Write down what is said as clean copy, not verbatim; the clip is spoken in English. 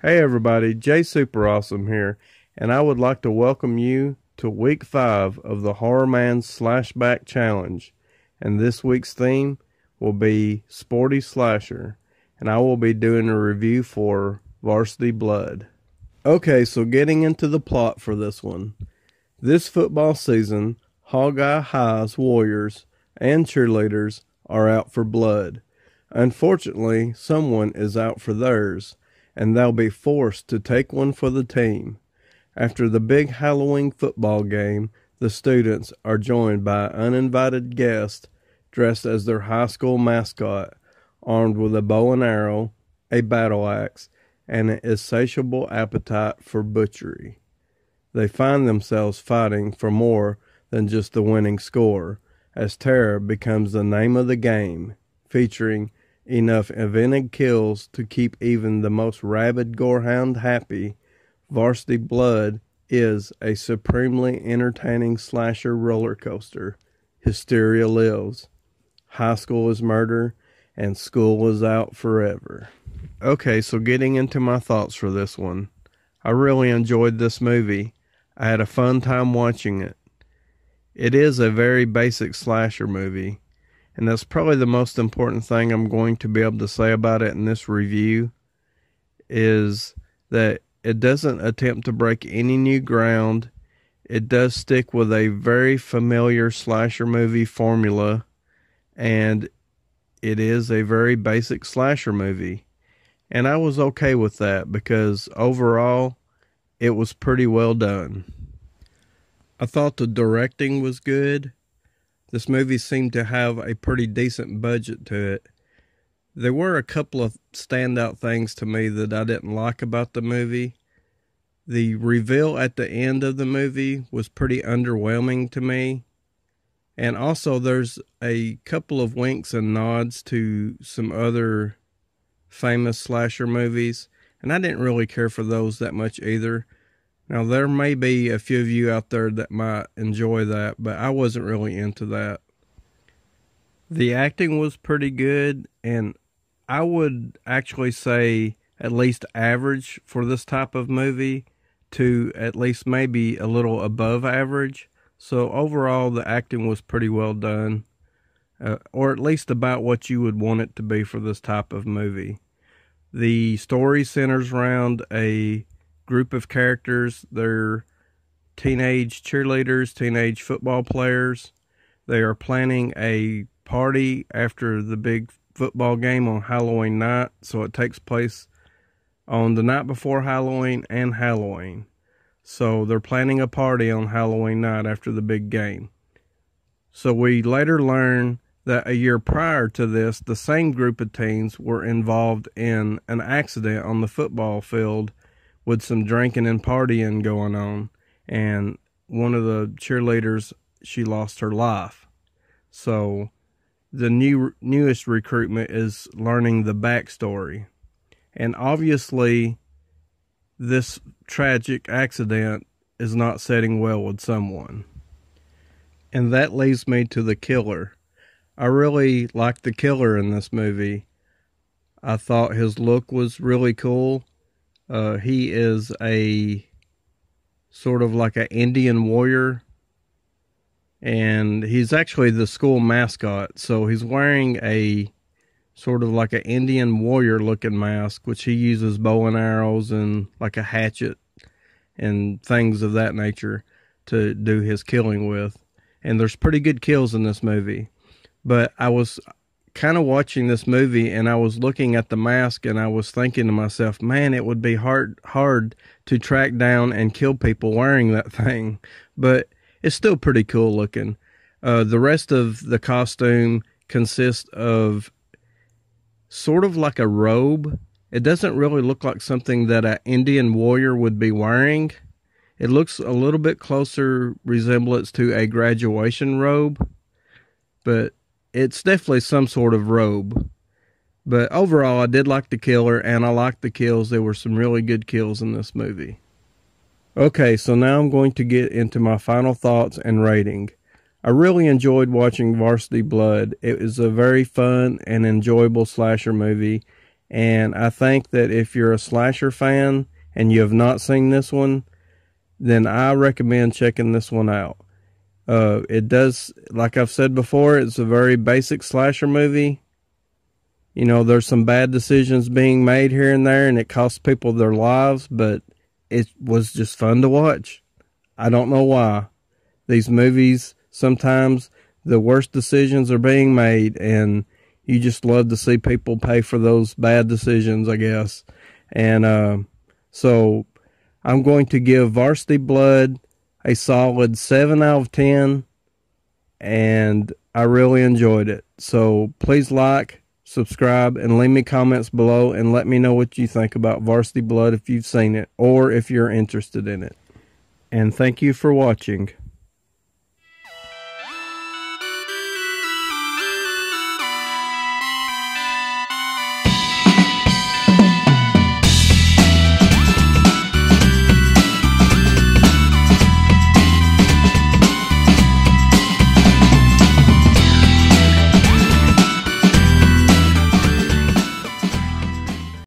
Hey everybody, Jay Super Awesome here, and I would like to welcome you to week 5 of the HORRORMan's SlashBack challenge. And this week's theme will be Sporty Slasher, and I will be doing a review for Varsity Blood. Okay, so getting into the plot for this one. This football season, Hogeye High's warriors and cheerleaders are out for blood. Unfortunately, someone is out for theirs, and they'll be forced to take one for the team. After the big Halloween football game, the students are joined by uninvited guests dressed as their high school mascot, armed with a bow and arrow, a battle axe, and an insatiable appetite for butchery. They find themselves fighting for more than just the winning score, as terror becomes the name of the game, featuring enough invented kills to keep even the most rabid gorehound happy. Varsity Blood is a supremely entertaining slasher roller coaster. Hysteria lives. High school is murder, and school is out forever. Okay, so getting into my thoughts for this one. I really enjoyed this movie. I had a fun time watching it. It is a very basic slasher movie, and that's probably the most important thing I'm going to be able to say about it in this review, is that it doesn't attempt to break any new ground. It does stick with a very familiar slasher movie formula, and it is a very basic slasher movie. And I was okay with that because overall, it was pretty well done. I thought the directing was good. This movie seemed to have a pretty decent budget to it. There were a couple of standout things to me that I didn't like about the movie. The reveal at the end of the movie was pretty underwhelming to me. And also there's a couple of winks and nods to some other famous slasher movies, and I didn't really care for those that much either. Now, there may be a few of you out there that might enjoy that, but I wasn't really into that. The acting was pretty good, and I would actually say at least average for this type of movie to at least maybe a little above average. So overall, the acting was pretty well done, or at least about what you would want it to be for this type of movie. The story centers around a group of characters. They're teenage cheerleaders, teenage football players. They are planning a party after the big football game on Halloween night. So it takes place on the night before Halloween and Halloween. So they're planning a party on Halloween night after the big game. So we later learn that a year prior to this, the same group of teens were involved in an accident on the football field with some drinking and partying going on, and one of the cheerleaders, she lost her life. So the newest recruitment is learning the backstory, and obviously this tragic accident is not setting well with someone. And that leads me to the killer. I really liked the killer in this movie. I thought his look was really cool. He is a sort of like an Indian warrior, and he's actually the school mascot. So he's wearing a sort of like an Indian warrior looking mask, which he uses bow and arrows and like a hatchet and things of that nature to do his killing with. And there's pretty good kills in this movie. But I was kind of watching this movie, and I was looking at the mask, and I was thinking to myself, man, it would be hard to track down and kill people wearing that thing. But it's still pretty cool looking. The rest of the costume consists of sort of like a robe. It doesn't really look like something that an Indian warrior would be wearing. It looks a little bit closer resemblance to a graduation robe, but it's definitely some sort of robe. But overall, I did like the killer, and I liked the kills. There were some really good kills in this movie. Okay, so now I'm going to get into my final thoughts and rating. I really enjoyed watching Varsity Blood. It was a very fun and enjoyable slasher movie, And I think that if you're a slasher fan and you have not seen this one, then I recommend checking this one out. It does, like I've said before, it's a very basic slasher movie. You know, there's some bad decisions being made here and there, and it costs people their lives, but it was just fun to watch. I don't know why. These movies, sometimes the worst decisions are being made, and you just love to see people pay for those bad decisions, I guess. And so I'm going to give Varsity Blood a solid 7 out of 10, and I really enjoyed it. So please like, subscribe, and leave me comments below and let me know what you think about Varsity Blood if you've seen it or if you're interested in it. And thank you for watching.